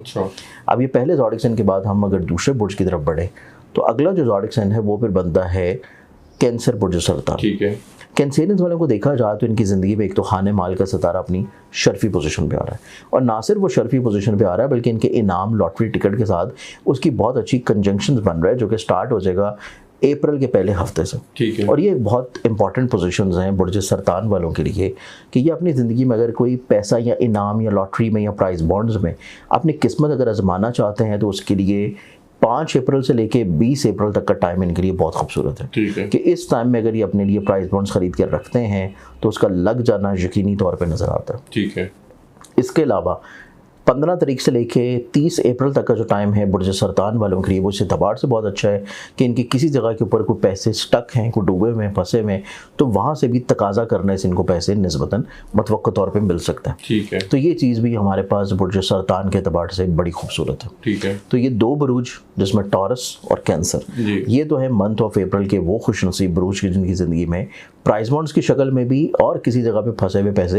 अच्छा। अब ये पहले ज़ोडिक साइन के बाद हम अगर दूसरे बुर्ज की तरफ बढ़े तो अगला जो ज़ोडिक साइन है वो फिर बनता है कैंसर बुर्ज सरतान। ठीक है। कैंसेरियंस वालों को देखा जाए तो इनकी ज़िंदगी में एक तो खाने माल का सितारा अपनी शर्फी पोजीशन पे आ रहा है, और ना सिर्फ वो शर्फी पोजीशन पे आ रहा है बल्कि इनके इनाम लॉटरी टिकट के साथ उसकी बहुत अच्छी कंजंक्शंस बन रहा है जो कि स्टार्ट हो जाएगा अप्रैल के पहले हफ्ते से। ठीक है। और ये बहुत इंपॉर्टेंट पोजीशंस हैं बुर्ज सरतान वालों के लिए कि ये अपनी ज़िंदगी में अगर कोई पैसा या इनाम या लॉटरी में या प्राइस बॉन्ड्स में अपनी किस्मत अगर आजमाना चाहते हैं तो उसके लिए 5 अप्रैल से लेके 20 अप्रैल तक का टाइम इनके लिए बहुत खूबसूरत है। ठीक है। कि इस टाइम में अगर ये अपने लिए प्राइस बॉन्ड्स खरीद कर रखते हैं तो उसका लग जाना यकीनी तौर पे नज़र आता है। ठीक है। इसके अलावा 15 तारीख से लेके 30 अप्रैल तक का जो टाइम है बुर्ज सरतान वालों के लिए वो इस एतबार से बहुत अच्छा है कि इनकी किसी जगह के ऊपर कोई पैसे स्टक हैं, कोई डूबे हुए हैं, फंसे हुए हैं, तो वहाँ से भी तकाजा करने से इनको पैसे निस्बतन मुतवक्का तौर पे मिल सकता है। ठीक है। तो ये चीज़ भी हमारे पास बुर्ज सरतान के एतबार से बड़ी खूबसूरत है। ठीक है। तो ये 2 बुरूज जिसमें टॉरस और कैंसर, ये तो है मंथ ऑफ अप्रैल के वो खुशनसीब बुरूज की जिनकी ज़िंदगी में प्राइस बॉन्ड्स की शक्ल में भी और किसी जगह पे फंसे हुए पैसे